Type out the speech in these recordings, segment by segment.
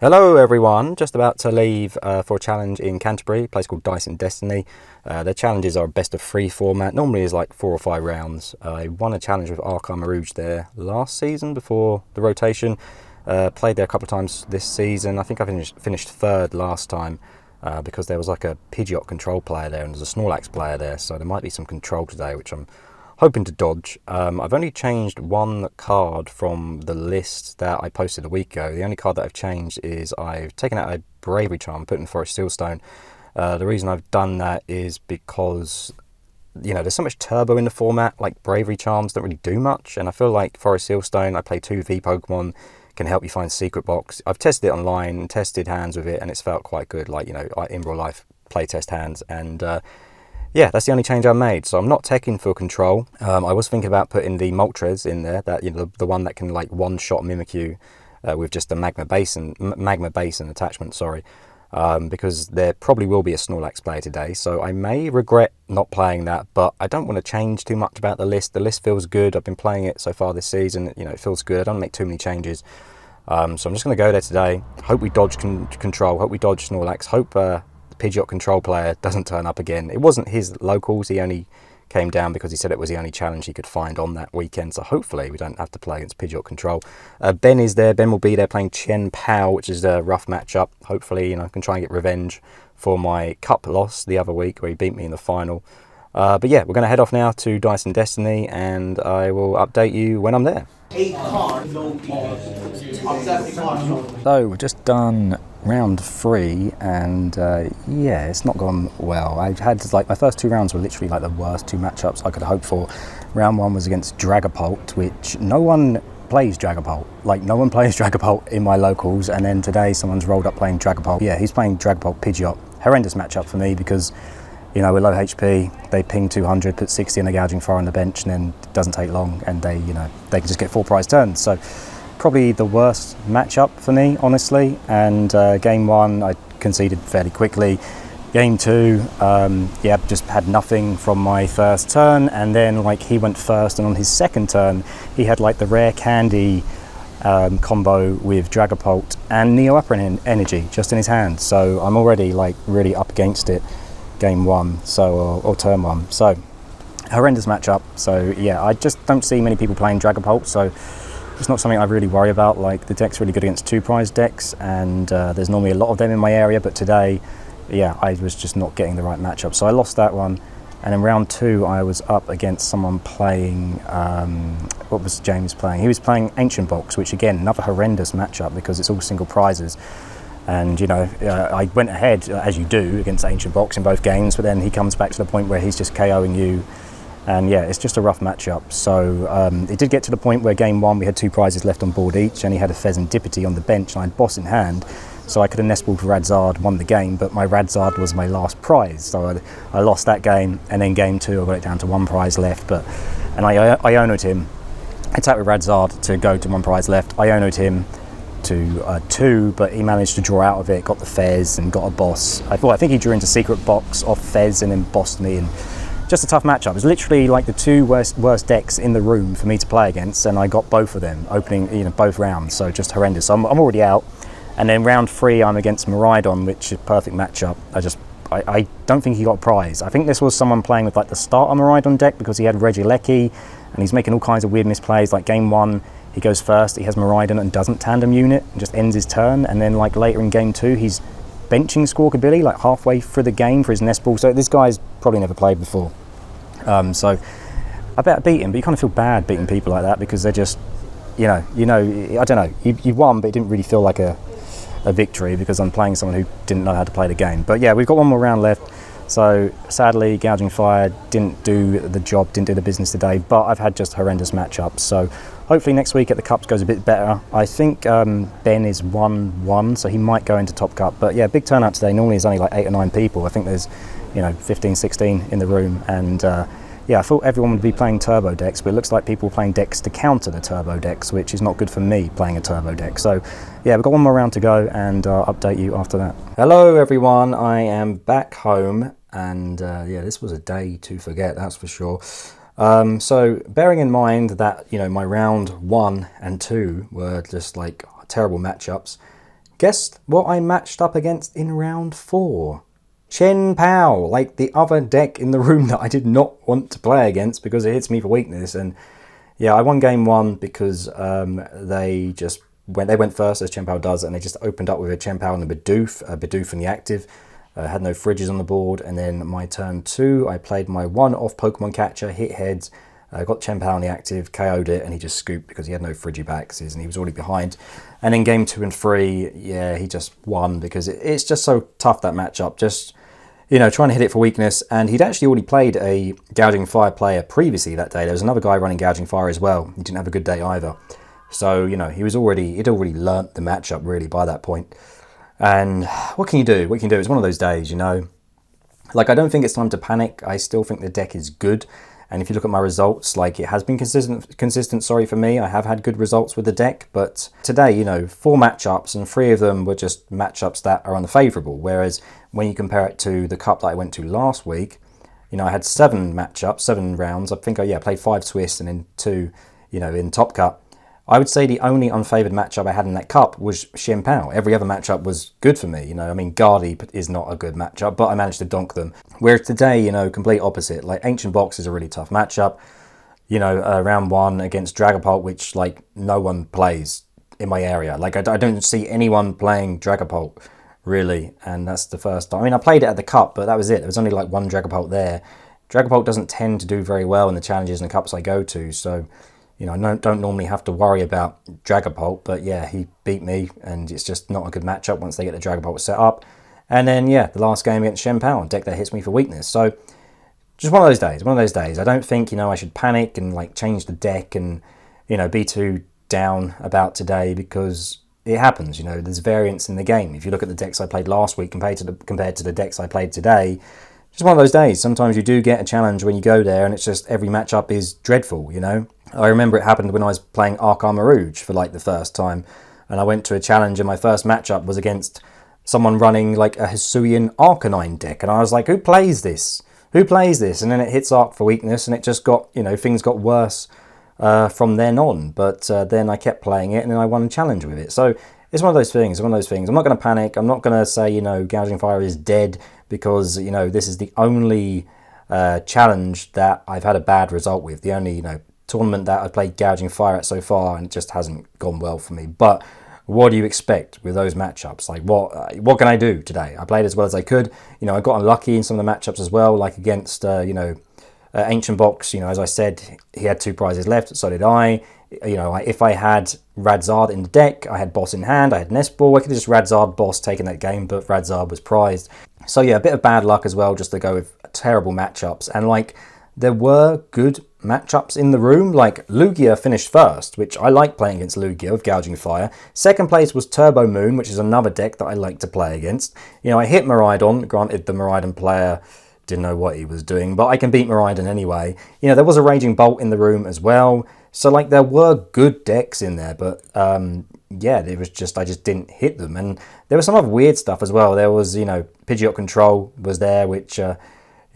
Hello everyone, just about to leave for a challenge in Canterbury, a place called Gouging Destiny. Their challenges are best of 3 format, normally is like 4 or 5 rounds. I won a challenge with Arkham Rouge there last season before the rotation. Played there a couple of times this season. I think I finished third last time because there was like a Pidgeot control player there and there's a Snorlax player there, so there might be some control today, which I'm hoping to dodge. I've only changed one card from the list that I posted a week ago. The only card that I've changed is I've taken out a Bravery Charm, put in Forest Sealstone. The reason I've done that is because, there's so much turbo in the format, like Bravery Charms don't really do much, and I feel like Forest Sealstone, I play 2 V Pokemon, can help you find Secret Box. I've tested it online and tested hands with it, and it's felt quite good, like, in real life playtest hands, and yeah, that's the only change I made. So I'm not teching for control. I was thinking about putting the Moltres in there, that the one that can like one-shot Mimikyu with just a Magma Basin attachment. Sorry, because there probably will be a Snorlax player today. So I may regret not playing that, but I don't want to change too much about the list. The list feels good. I've been playing it so far this season. It feels good. I don't make too many changes. So I'm just going to go there today. Hope we dodge control. Hope we dodge Snorlax. Hope Pidgeot control player doesn't turn up again. It wasn't his locals, he only came down because he said it was the only challenge he could find on that weekend, so hopefully we don't have to play against Pidgeot control. Ben is there, Ben will be there playing Chen Pao, which is a rough matchup. Hopefully, I can try and get revenge for my cup loss the other week where he beat me in the final. But yeah, we're going to head off now to Gouging Destiny and I will update you when I'm there. So we've just done round 3 and yeah, it's not gone well. I've had my first 2 rounds were literally like the worst 2 matchups I could hope for. Round 1 was against Dragapult, which no one plays Dragapult. Like, no one plays Dragapult in my locals, and then today someone's rolled up playing Dragapult. Yeah, he's playing Dragapult Pidgeot. Horrendous matchup for me because we're low HP, they ping 200, put 60 in a Gouging Fire on the bench, and then it doesn't take long, and they can just get 4 prize turns. So probably the worst matchup for me, honestly. And game 1, I conceded fairly quickly. Game 2, just had nothing from my first turn, and then he went first, and on his second turn, he had the rare candy combo with Dragapult and Neo Upper Energy just in his hand. So I'm already really up against it. Game 1, or turn 1, so horrendous matchup. So yeah, I just don't see many people playing Dragapult, so it's not something I really worry about. The deck's really good against 2 prize decks, and there's normally a lot of them in my area, but today, yeah, I was just not getting the right matchup, so I lost that one. And in round 2, I was up against someone playing, what was James playing? He was playing Ancient Box, which again, another horrendous matchup because it's all single prizes. And I went ahead, as you do, against Ancient Box in both games, but then he comes back to the point where he's just KOing you, and yeah, it's just a rough matchup. So it did get to the point where game 1 we had 2 prizes left on board each, and he had a Pheasantipity on the bench, and I had Boss in hand, so I could have Nestballed for Radzard, won the game, but my Radzard was my last prize, so I lost that game, and then game 2 I got it down to 1 prize left, and I Ionoed him. I attacked with Radzard to go to 1 prize left, I Ionoed him to 2, but he managed to draw out of it, got the Fez and got a Boss. I think he drew into Secret Box off Fez and then bossed me, and just a tough matchup. It was literally the 2 worst decks in the room for me to play against, and I got both of them opening both rounds, so just horrendous. So I'm already out, and then round 3 I'm against Miraidon, which is a perfect matchup. I don't think he got a prize. I think this was someone playing with the starter Miraidon deck because he had Regieleki, and he's making all kinds of weird misplays. Game 1 he goes first, he has Miraidon and doesn't tandem unit and just ends his turn, and then later in game 2 he's benching Squawkabilly halfway through the game for his Nestball. So this guy's probably never played before. So I better beat him, but you kind of feel bad beating people like that because they're just, I don't know, you won, but it didn't really feel like a victory because I'm playing someone who didn't know how to play the game. But yeah, we've got 1 more round left. So sadly, Gouging Fire didn't do the job, didn't do the business today, but I've had just horrendous matchups. So hopefully next week at the Cups goes a bit better. I think Ben is 1-1, so he might go into Top Cup. But yeah, big turnout today. Normally there's only 8 or 9 people. I think there's 15, 16 in the room. And yeah, I thought everyone would be playing turbo decks, but it looks like people are playing decks to counter the turbo decks, which is not good for me playing a turbo deck. So yeah, we've got 1 more round to go, and I'll update you after that. Hello everyone, I am back home, and yeah, this was a day to forget, that's for sure. So bearing in mind that my round 1 and 2 were just terrible matchups, Guess what I matched up against in round 4? Chen Pao, like the other deck in the room that I did not want to play against because it hits me for weakness. And yeah, I won game 1 because they went first, as Chen Pao does, and they just opened up with a Chen Pao and a Bidoof in the active. Had no fridges on the board, and then my turn 2, I played my 1-off Pokemon catcher, hit heads, got Chen Pao on the active, KO'd it, and he just scooped because he had no Friggy Baxes and he was already behind. And then game 2 and 3, yeah, he just won because it's just so tough, that matchup. Just, you know, trying to hit it for weakness. And he'd actually already played a Gouging Fire player previously that day. There was another guy running Gouging Fire as well. He didn't have a good day either. So, you know, he'd already learnt the matchup really by that point. And what can you do? What can you do? It's one of those days, you know. Like, I don't think it's time to panic. I still think the deck is good. And if you look at my results, like, it has been consistent, sorry, for me. I have had good results with the deck. But today, you know, 4 matchups, and 3 of them were just matchups that are unfavourable. Whereas when you compare it to the cup that I went to last week, you know, I had 7 matchups, 7 rounds. I think I played 5 Swiss and then 2, you know, in Top Cup. I would say the only unfavoured matchup I had in that cup was Chen Pao. Every other matchup was good for me. You know, I mean, Guardy is not a good matchup, but I managed to donk them. Whereas today, you know, complete opposite. Like, Ancient Box is a really tough matchup. You know, round 1 against Dragapult, which, like, no one plays in my area. Like, I don't see anyone playing Dragapult, really. And that's the first time. I mean, I played it at the cup, but that was it. There was only, like, 1 Dragapult there. Dragapult doesn't tend to do very well in the challenges and the cups I go to, so... You know, I don't normally have to worry about Dragapult, but yeah, he beat me, and it's just not a good matchup once they get the Dragapult set up. And then, yeah, the last game against Chen Pao, a deck that hits me for weakness. So, just one of those days, I don't think, you know, I should panic and, like, change the deck and, you know, be too down about today, because it happens, you know, there's variance in the game. If you look at the decks I played last week compared to the decks I played today, just one of those days. Sometimes you do get a challenge when you go there, and it's just every matchup is dreadful, you know. I remember it happened when I was playing Arkham Rouge for like the first time, and I went to a challenge and my first matchup was against someone running like a Hisuian Arcanine deck, and I was like, who plays this? Who plays this? And then it hits Arc for weakness, and it just got, you know, things got worse from then on. But then I kept playing it, and then I won a challenge with it. So it's one of those things, I'm not going to panic. I'm not going to say, you know, Gouging Fire is dead because, you know, this is the only challenge that I've had a bad result with. The only, you know, tournament that I played Gouging Fire at so far, and it just hasn't gone well for me. But what do you expect with those matchups? Like, what can I do today? I played as well as I could. You know, I got unlucky in some of the matchups as well, like against, you know, Ancient Box. You know, as I said, he had 2 prizes left, so did I. You know, if I had Radzard in the deck, I had Boss in hand, I had Nest Ball, I could have just Radzard Boss taking that game, but Radzard was prized. So yeah, a bit of bad luck as well, just to go with terrible matchups. And like, there were good matchups in the room. Like, Lugia finished first, which I like playing against Lugia with Gouging Fire. Second place was Turbo Moon, which is another deck that I like to play against. You know, I hit Miraidon. Granted, the Miraidon player didn't know what he was doing, but I can beat Miraidon anyway. You know, there was a Raging Bolt in the room as well. So, like, there were good decks in there, but, yeah, it was just, I just didn't hit them. And there was some other weird stuff as well. There was, you know, Pidgeot Control was there, which...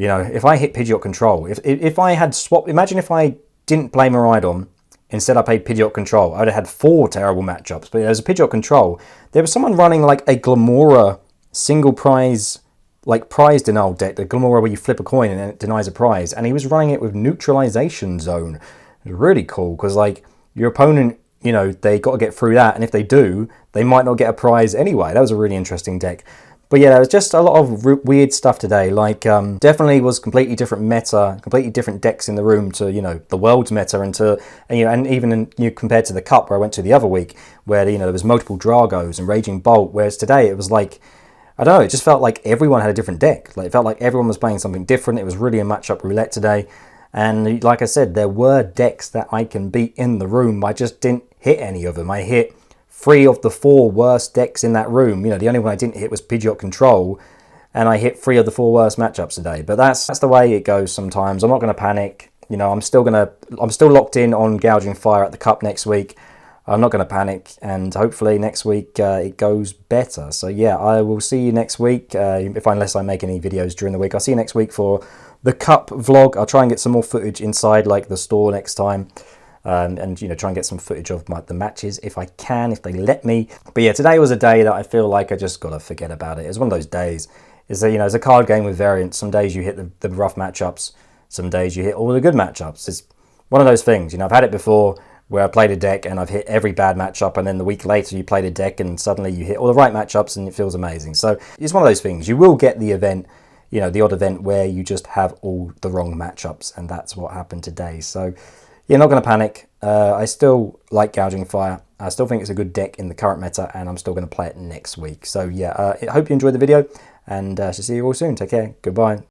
you know, if I hit Pidgeot Control, if I had swapped... Imagine if I didn't play Miraidon, instead I played Pidgeot Control. I would have had 4 terrible matchups. But as a Pidgeot Control, there was someone running like a Glamora single prize, like prize denial deck. The Glamora where you flip a coin and it denies a prize. And he was running it with Neutralization Zone. It was really cool because, like, your opponent, you know, they got to get through that. And if they do, they might not get a prize anyway. That was a really interesting deck. But yeah, there was just a lot of weird stuff today. Like, definitely was completely different meta, completely different decks in the room to, you know, the world's meta, and to, you know, and even compared to the cup where I went to the other week, where, you know, there was multiple Dragos and Raging Bolt. Whereas today it was like, I don't know, it just felt like everyone had a different deck. Like, it felt like everyone was playing something different. It was really a matchup roulette today. And like I said, there were decks that I can beat in the room. I just didn't hit any of them. I hit 3 of the 4 worst decks in that room. You know, the only one I didn't hit was Pidgeot Control, and I hit 3 of the 4 worst matchups today. But that's the way it goes sometimes. I'm not going to panic. You know, I'm still locked in on Gouging Fire at the Cup next week. I'm not going to panic, and hopefully next week it goes better. So yeah, I will see you next week, unless I make any videos during the week. I'll see you next week for the Cup vlog. I'll try and get some more footage inside, like the store next time. and you know, try and get some footage of the matches if I can, if they let me. But yeah, today was a day that I feel like I just gotta forget about it. It's one of those days. Is that, you know, it's a card game with variants. Some days you hit the rough matchups, some days you hit all the good matchups. It's one of those things. You know, I've had it before where I played a deck and I've hit every bad matchup, and then the week later you played a deck and suddenly you hit all the right matchups and it feels amazing. So it's one of those things. You will get the event, you know, the odd event where you just have all the wrong matchups, and that's what happened today. So you're not going to panic. I still like Gouging Fire. I still think it's a good deck in the current meta, and I'm still going to play it next week. So yeah, I hope you enjoyed the video, and shall see you all soon. Take care. Goodbye.